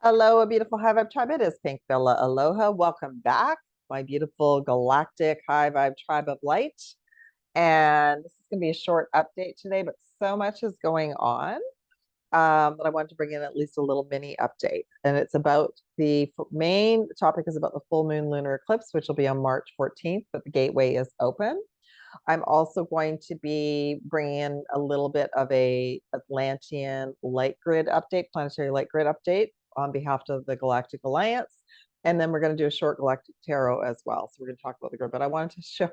Hello, a beautiful High Vibe tribe. It is Pink Bella. Aloha. Welcome back, my beautiful galactic High Vibe tribe of light. And this is going to be a short update today, but so much is going on that I wanted to bring in at least a little mini update. And it's about the main topic is about the full moon lunar eclipse, which will be on March 14th, but the gateway is open. I'm also going to be bringing in a little bit of a Atlantean light grid update, planetary light grid update on behalf of the Galactic Alliance. And then we're going to do a short galactic tarot as well. So we're going to talk about the grid, but I wanted to show,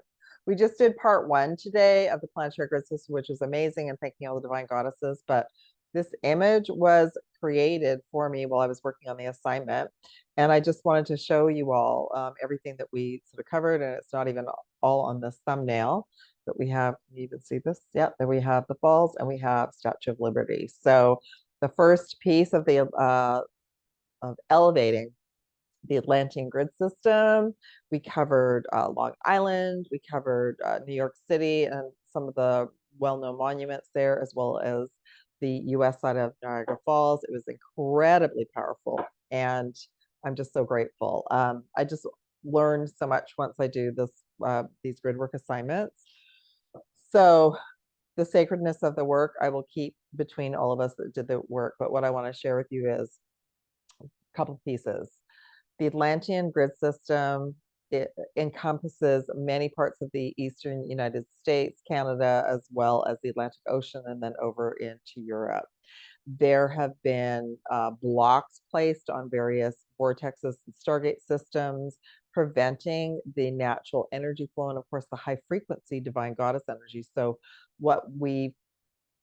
we just did part one today of the planetary grid system, which was amazing, and thanking all the divine goddesses. But this image was created for me while I was working on the assignment. And I just wanted to show you all everything that we sort of covered. And it's not even all on this thumbnail, but we have, can you even see this? Yep, there we have the falls and we have Statue of Liberty. So the first piece of the of elevating the Atlantean grid system. We covered Long Island, we covered New York City and some of the well-known monuments there, as well as the US side of Niagara Falls. It was incredibly powerful, and I'm just so grateful. I just learned so much once I do this these gridwork assignments. So the sacredness of the work I will keep between all of us that did the work, but what I want to share with you is a couple of pieces. The Atlantean grid system, it encompasses many parts of the eastern United States, Canada, as well as the Atlantic Ocean, and then over into Europe. There have been blocks placed on various vortexes and stargate systems, preventing the natural energy flow and, of course, the high frequency divine goddess energy. So, what we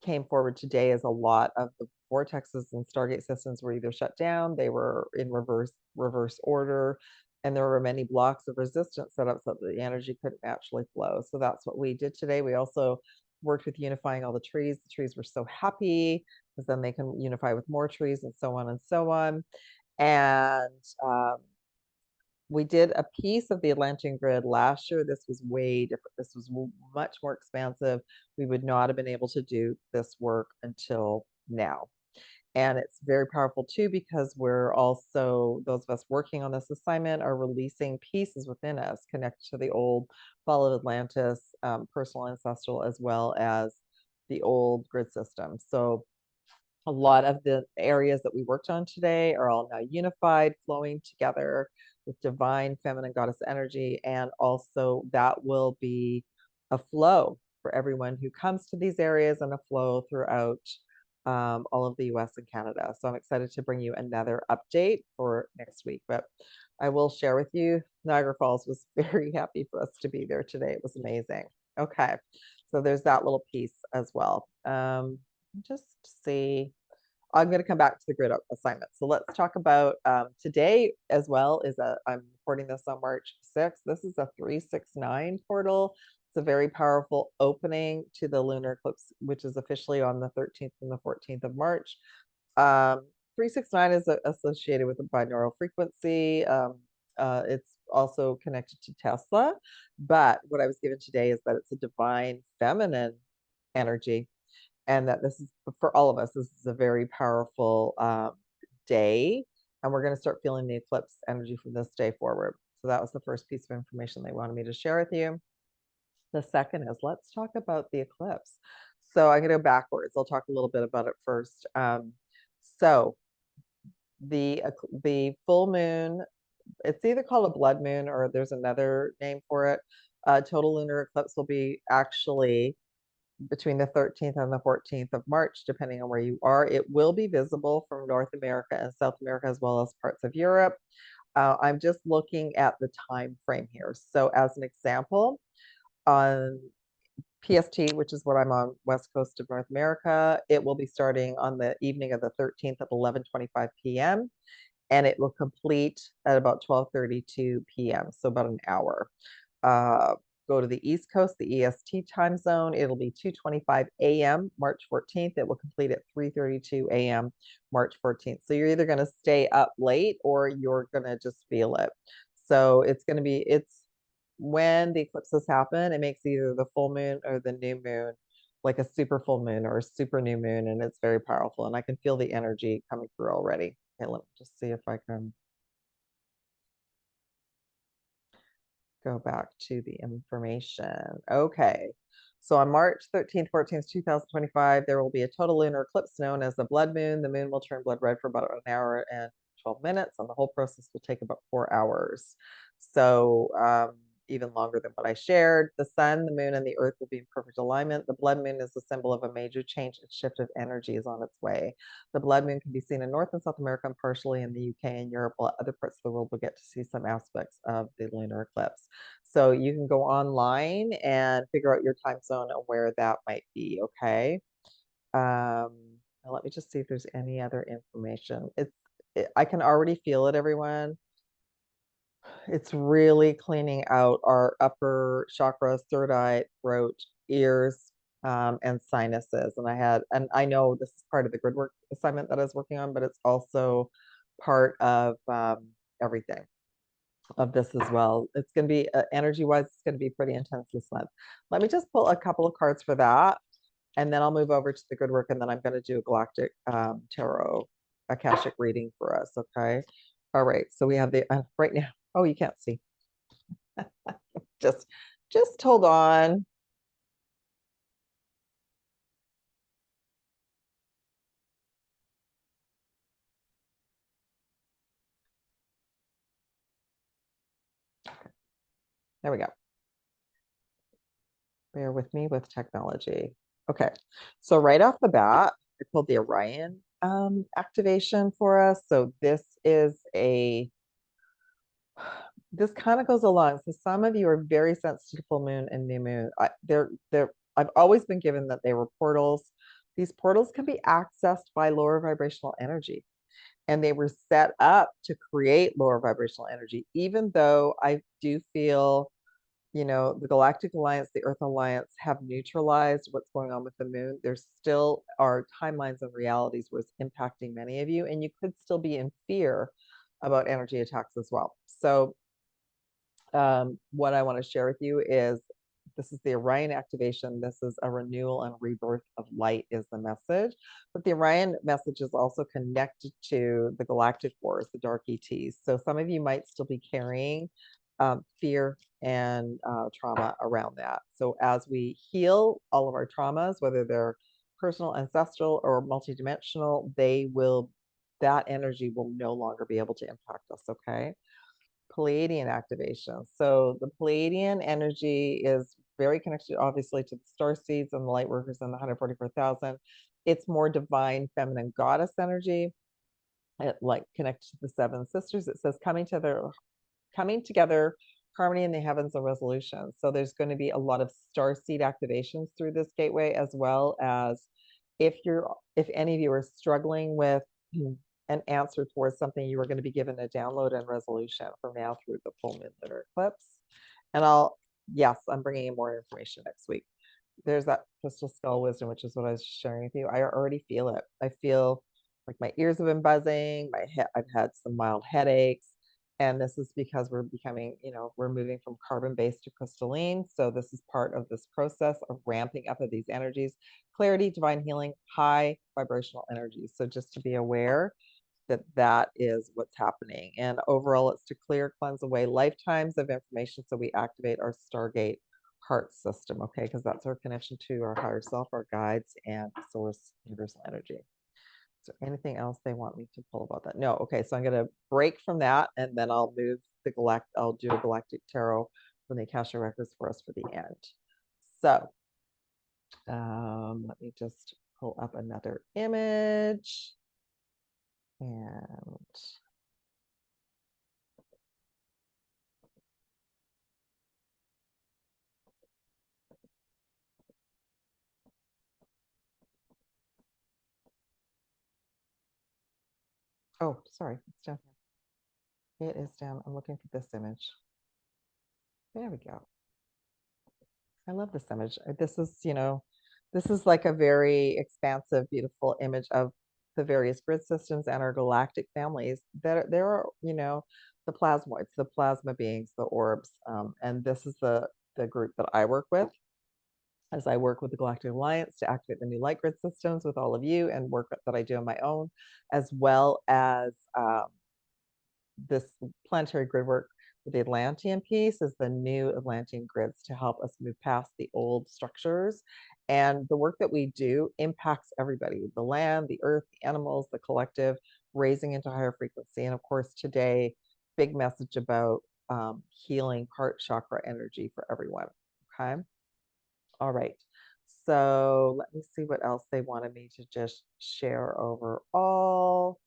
came forward today is a lot of the vortexes and stargate systems were either shut down, they were in reverse order, and there were many blocks of resistance set up so that the energy couldn't naturally flow. So that's what we did today. We also worked with unifying all the trees. The trees were so happy because then they can unify with more trees and so on and so on. And we did a piece of the Atlantean grid last year. This was way different. This was much more expansive. We would not have been able to do this work until now. And it's very powerful too, because we're also, those of us working on this assignment are releasing pieces within us connected to the old fall of Atlantis, personal ancestral, as well as the old grid system. So a lot of the areas that we worked on today are all now unified, flowing together with divine feminine goddess energy. And also that will be a flow for everyone who comes to these areas, and a flow throughout all of the US and Canada. So I'm excited to bring you another update for next week. But I will share with you, Niagara Falls was very happy for us to be there today. It was amazing. Okay, so there's that little piece as well. Just see. I'm going to come back to the grid assignment. So let's talk about today as well. I'm recording this on March 6th. This is a 369 portal. It's a very powerful opening to the lunar eclipse, which is officially on the 13th and the 14th of March. 369 is associated with a binaural frequency. It's also connected to Tesla. But what I was given today is that it's a divine feminine energy, and that this is for all of us. This is a very powerful day, and we're going to start feeling the eclipse energy from this day forward. So that was the first piece of information they wanted me to share with you. The second is, let's talk about the eclipse. So I'm going to go backwards. I'll talk a little bit about it first. So the full moon, it's either called a blood moon or there's another name for it. Total lunar eclipse will be actually between the 13th and the 14th of March, depending on where you are. It will be visible from North America and South America, as well as parts of Europe. I'm just looking at the time frame here. So as an example, on PST, which is what I'm on, West Coast of North America, it will be starting on the evening of the 13th at 11:25 p.m. and it will complete at about 12:32 p.m. So about an hour. Go to the East Coast, the EST time zone. It'll be 2:25 a.m. March 14th. It will complete at 3:32 a.m. March 14th. So you're either going to stay up late or you're going to just feel it. So it's going to be, when the eclipses happen, it makes either the full moon or the new moon like a super full moon or a super new moon, and it's very powerful. And I can feel the energy coming through already. Okay, let me just see if I can go back to the information. Okay. So on March 13th, 14th, 2025, there will be a total lunar eclipse known as the blood moon. The moon will turn blood red for about an hour and 12 minutes, and the whole process will take about 4 hours. So even longer than what I shared. The sun, the moon, and the earth will be in perfect alignment. The blood moon is a symbol of a major change and shift of energies on its way. The blood moon can be seen in North and South America and partially in the UK and Europe, while other parts of the world will get to see some aspects of the lunar eclipse. So you can go online and figure out your time zone and where that might be, okay? Now let me just see if there's any other information. I can already feel it, everyone. It's really cleaning out our upper chakras, third eye, throat, ears, and sinuses. And I know this is part of the Gridwork assignment that I was working on, but it's also part of everything of this as well. It's going to be energy-wise, it's going to be pretty intense this month. Let me just pull a couple of cards for that, and then I'll move over to the Gridwork, and then I'm going to do a Galactic Tarot Akashic reading for us, okay? All right, so we have the, right now, oh, you can't see. just, just hold on. There we go. Bear with me with technology. Okay, so right off the bat, I pulled the Orion activation for us. So this kind of goes along. So some of you are very sensitive to full moon and new moon. I've always been given that they were portals. These portals can be accessed by lower vibrational energy, and they were set up to create lower vibrational energy, even though I do feel the Galactic Alliance, the Earth Alliance have neutralized what's going on with the moon. There still are timelines and realities where it's impacting many of you, and you could still be in fear about energy attacks as well. So what I want to share with you is this is the Orion activation. This is a renewal and rebirth of light is the message. But the Orion message is also connected to the Galactic Wars, the dark ETs. So some of you might still be carrying fear and trauma around that. So as we heal all of our traumas, whether they're personal, ancestral, or multidimensional, that energy will no longer be able to impact us, okay? Pleiadian activation. So the Pleiadian energy is very connected, obviously, to the Starseeds and the Lightworkers and the 144,000. It's more divine, feminine goddess energy. It like connects to the seven sisters. It says coming together, harmony in the heavens and resolution. So there's going to be a lot of starseed activations through this gateway, as well as if any of you are struggling with an answer towards something, you are going to be given a download and resolution from now through the full moon lunar eclipse. And I'm bringing in more information next week. There's that crystal skull wisdom, which is what I was sharing with you. I already feel it. I feel like my ears have been buzzing. I've had some mild headaches. And this is because we're moving from carbon-based to crystalline. So this is part of this process of ramping up of these energies, clarity, divine healing, high vibrational energies. So just to be aware that is what's happening. And overall, it's to clear, cleanse away lifetimes of information. So we activate our Stargate heart system, okay? Because that's our connection to our higher self, our guides, and source universal energy. Is there anything else they want me to pull about that? No. Okay, so I'm going to break from that, and then I'll move I'll do a Galactic Tarot from the Akashic Records for us for the end. So let me just pull up another image. And oh, sorry, it's down here. It is down. I'm looking for this image. There we go. I love this image. This is like a very expansive, beautiful image of the various grid systems and our galactic families. There are, the plasmoids, the plasma beings, the orbs, and this is the group that I work with. as I work with the Galactic Alliance to activate the new light grid systems with all of you, and work that I do on my own, as well as this planetary grid work with the Atlantean piece is the new Atlantean grids to help us move past the old structures. And the work that we do impacts everybody, the land, the earth, the animals, the collective, raising into higher frequency. And of course, today, big message about healing heart chakra energy for everyone. Okay. All right. So let me see what else they wanted me to just share overall.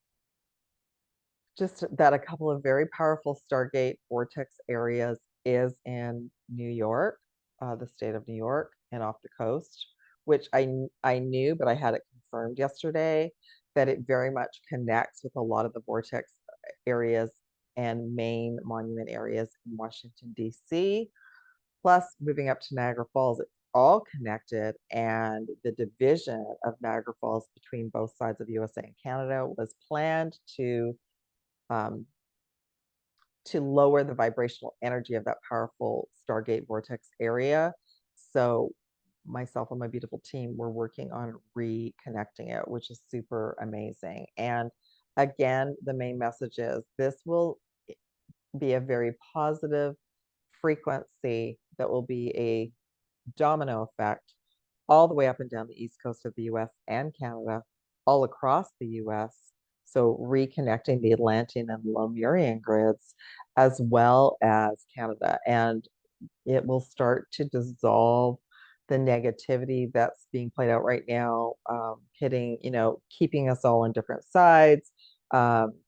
Just that a couple of very powerful Stargate vortex areas is in New York, the state of New York, and off the coast, which I knew, but I had it confirmed yesterday that it very much connects with a lot of the vortex areas and main monument areas in Washington, D.C. Plus, moving up to Niagara Falls, it's all connected, and the division of Niagara Falls between both sides of USA and Canada was planned um, to lower the vibrational energy of that powerful Stargate vortex area. So myself and my beautiful team were working on reconnecting it, which is super amazing. And again, the main message is this will be a very positive frequency that will be a domino effect all the way up and down the east coast of the US and Canada, all across the US. So reconnecting the Atlantean and Lemurian grids as well as Canada. And it will start to dissolve the negativity that's being played out right now, hitting, keeping us all on different sides,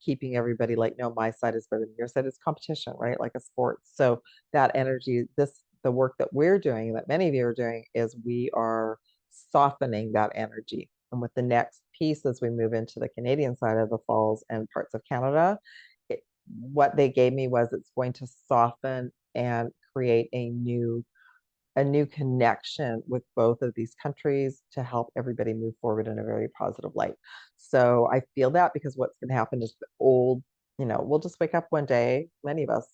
keeping everybody like, no, my side is better than your side. It's competition, right? Like a sport. So that energy, the work that we're doing, that many of you are doing, is we are softening that energy. And with the next piece, as we move into the Canadian side of the falls and parts of Canada, what they gave me was it's going to soften and create a new connection with both of these countries to help everybody move forward in a very positive light. So I feel that because what's going to happen is the old, we'll just wake up one day, many of us,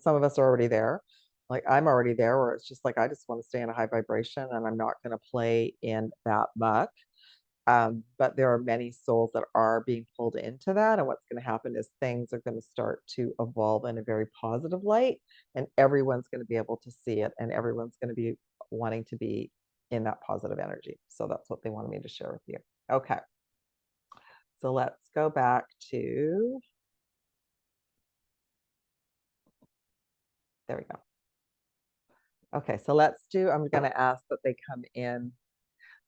some of us are already there. Like I'm already there, where it's just like, I just want to stay in a high vibration and I'm not going to play in that muck. But there are many souls that are being pulled into that. And what's going to happen is things are going to start to evolve in a very positive light, and everyone's going to be able to see it, and everyone's going to be wanting to be in that positive energy. So that's what they wanted me to share with you. Okay. So let's go back to, there we go. Okay, so I'm going to ask that they come in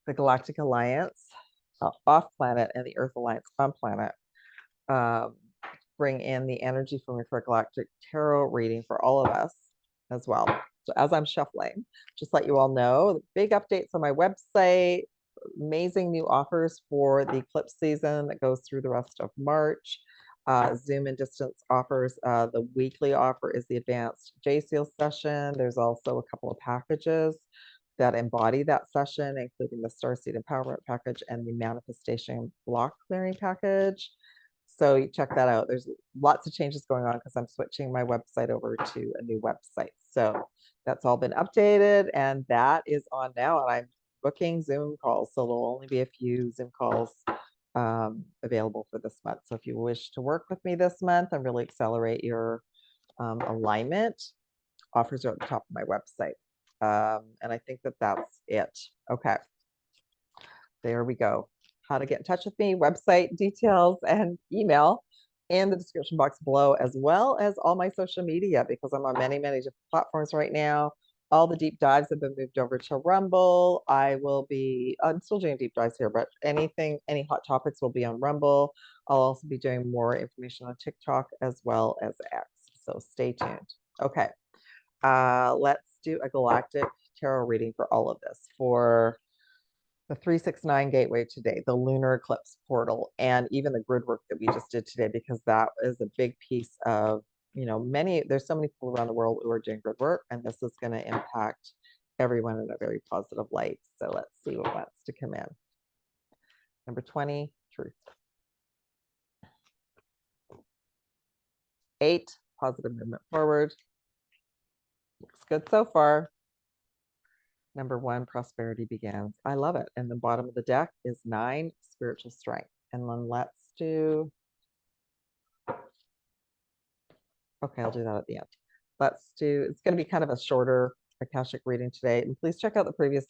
the Galactic Alliance off planet and the Earth Alliance on planet. Bring in the energy for me for a galactic tarot reading for all of us as well. So as I'm shuffling, just let you all know, big updates on my website, amazing new offers for the eclipse season that goes through the rest of March. Zoom and distance offers. The weekly offer is the advanced J-Seal session. There's also a couple of packages that embody that session, including the Starseed Empowerment package and the Manifestation Block Clearing package. So you check that out. There's lots of changes going on because I'm switching my website over to a new website. So that's all been updated, and that is on now. And I'm booking Zoom calls, so there'll only be a few Zoom calls available for this month. So if you wish to work with me this month and really accelerate your alignment, offers are at the top of my website. And I think that that's it. Okay. There we go. How to get in touch with me, website details and email in the description box below, as well as all my social media, because I'm on many, many different platforms right now. All the deep dives have been moved over to Rumble. I'm still doing deep dives here, but any hot topics will be on Rumble. I'll also be doing more information on TikTok as well as X. So stay tuned. Okay. Let's do a galactic tarot reading for all of this, for the 369 gateway today, the lunar eclipse portal, and even the grid work that we just did today, because that is a big piece of, there's so many people around the world who are doing grid work, and this is going to impact everyone in a very positive light. So let's see what wants to come in. Number 20, truth. 8, positive movement forward. Looks good so far. Number 1, prosperity begins. I love it. And the bottom of the deck is 9, spiritual strength. And then let's do, okay, I'll do that at the end. Let's do, it's going to be kind of a shorter Akashic reading today. And please check out the previous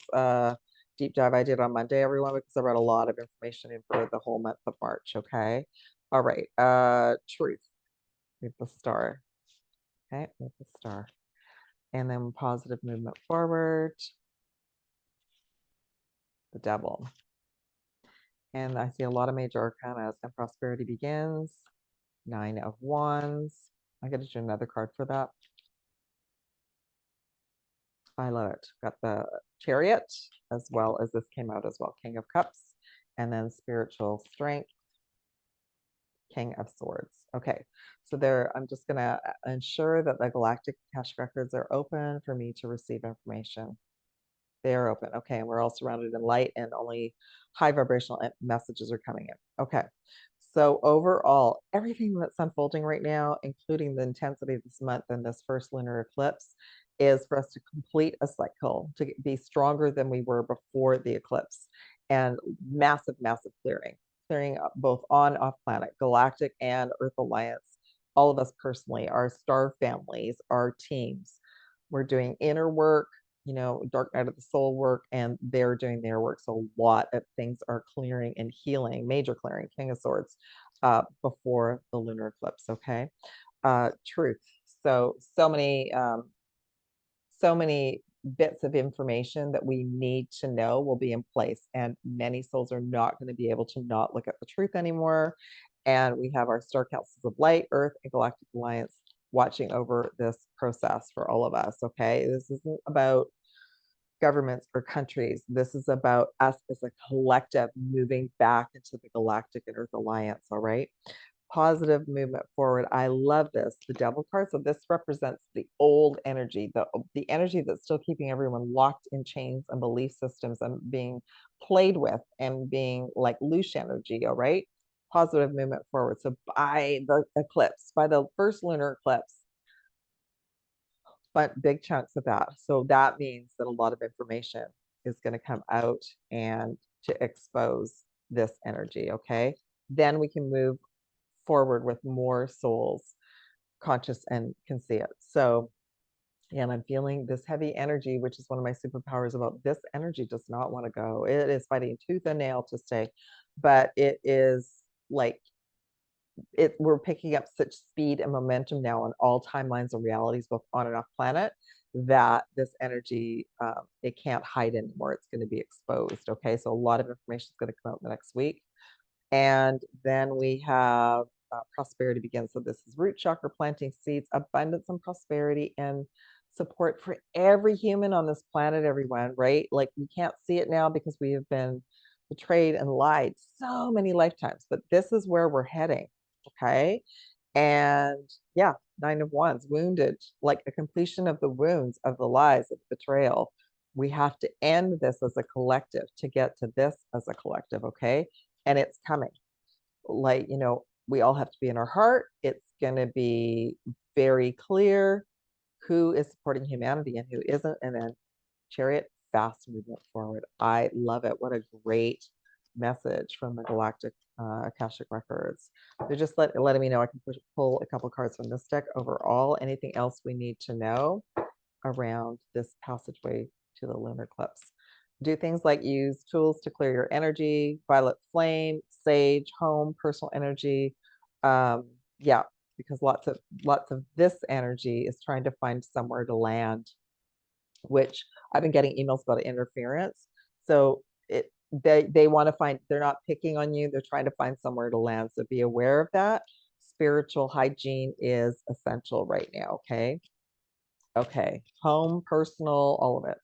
deep dive I did on Monday, everyone, because I read a lot of information in for the whole month of March, okay? All right, truth with the star, okay, with the star. And then positive movement forward, the devil. And I see a lot of major arcana and prosperity begins, 9 of Wands. I got to do another card for that. I love it. Got the Chariot, as well as this came out as well, King of Cups, and then spiritual strength, King of Swords. Okay, so there, I'm just gonna ensure that the Galactic Akashic records are open for me to receive information. They are open. Okay, and we're all surrounded in light, and only high vibrational messages are coming in. Okay, so overall, everything that's unfolding right now, including the intensity of this month and this first lunar eclipse, is for us to complete a cycle, to be stronger than we were before the eclipse, and massive, massive clearing both on, off planet, galactic and Earth Alliance, all of us personally, our star families, our teams. We're doing inner work, you know, dark night of the soul work, and they're doing their work. So a lot of things are clearing and healing, major clearing, King of Swords, before the lunar eclipse. Okay. Truth. So many bits of information that we need to know will be in place, and many souls are not going to be able to not look at the truth anymore. And we have our star councils of light, Earth, and Galactic Alliance watching over this process for all of us. Okay, this isn't about governments or countries. This is about us as a collective moving back into the Galactic and Earth Alliance. All right, positive movement forward. I love this. The devil card. So this represents the old energy, the energy that's still keeping everyone locked in chains and belief systems and being played with and being like loose energy. All right. Positive movement forward. So by the eclipse, by the first lunar eclipse, but big chunks of that. So that means that a lot of information is going to come out and to expose this energy. Okay. Then we can move forward with more souls conscious and can see it. So, and I'm feeling this heavy energy, which is one of my superpowers about this energy does not want to go. It is fighting tooth and nail to stay, but it is like we're picking up such speed and momentum now on all timelines and realities, both on and off planet, that this energy, it can't hide anymore. It's going to be exposed. Okay. So a lot of information is going to come out in the next week. And then we have prosperity begins. So this is root chakra, planting seeds, abundance and prosperity, and support for every human on this planet, everyone, right? Like we can't see it now because we have been betrayed and lied so many lifetimes, but this is where we're heading. Okay. And yeah, 9 of Wands, wounded, like a completion of the wounds of the lies of betrayal. We have to end this as a collective to get to this as a collective. Okay. And it's coming. Like, you know, we all have to be in our heart. It's going to be very clear who is supporting humanity and who isn't. And then Chariot, fast movement forward. I love it. What a great message from the Galactic Akashic Records. They're just letting me know I can pull a couple cards from this deck overall. Anything else we need to know around this passageway to the lunar eclipse? Do things like use tools to clear your energy, violet flame, sage, home, personal energy. Yeah, because lots of this energy is trying to find somewhere to land, which I've been getting emails about interference. So they want to find, they're not picking on you, they're trying to find somewhere to land. So be aware of that. Spiritual hygiene is essential right now. Okay. Okay. Home, personal, all of it.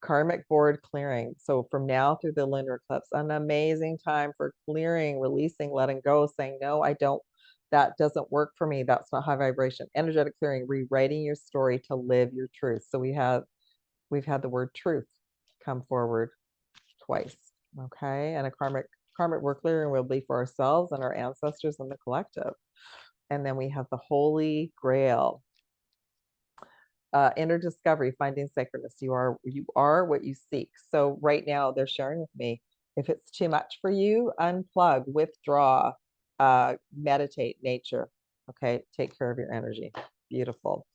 Karmic board clearing. So from now through the lunar eclipse, an amazing time for clearing, releasing, letting go, saying, no, I don't, that doesn't work for me. That's not high vibration. Energetic clearing, rewriting your story to live your truth. So we've had the word truth come forward twice. Okay. And a karmic board clearing will be for ourselves and our ancestors and the collective. And then we have the Holy Grail. Inner discovery, finding sacredness. You are what you seek. So right now they're sharing with me, if it's too much for you, unplug, withdraw, meditate, nature. Okay, take care of your energy. Beautiful.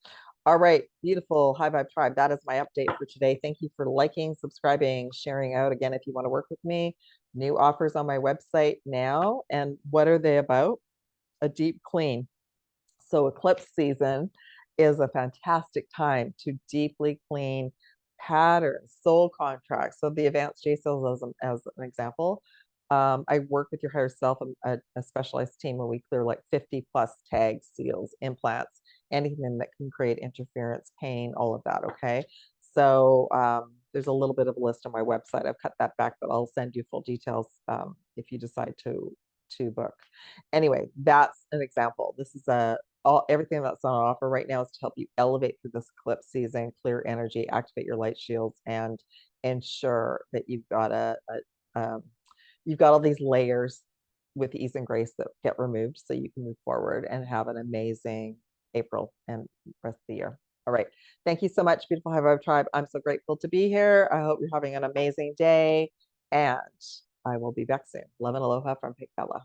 All right, beautiful High Vibe Tribe. That is my update for today. Thank you for liking, subscribing, sharing out. Again, if you want to work with me, new offers on my website now. And what are they about? A deep clean. So eclipse season is a fantastic time to deeply clean patterns, soul contracts. So the advanced J cells as an example. I work with your higher self, a specialized team where we clear like 50 plus tags, seals, implants, anything that can create interference, pain, all of that. Okay. So there's a little bit of a list on my website. I've cut that back, but I'll send you full details if you decide to book. Anyway, that's an example. This is everything that's on offer right now is to help you elevate through this eclipse season, clear energy, activate your light shields, and ensure that you've got all these layers with ease and grace that get removed so you can move forward and have an amazing April and rest of the year. All right. Thank you so much, beautiful High Vibe Tribe. I'm so grateful to be here. I hope you're having an amazing day, and I will be back soon. Love and aloha from PinkBella.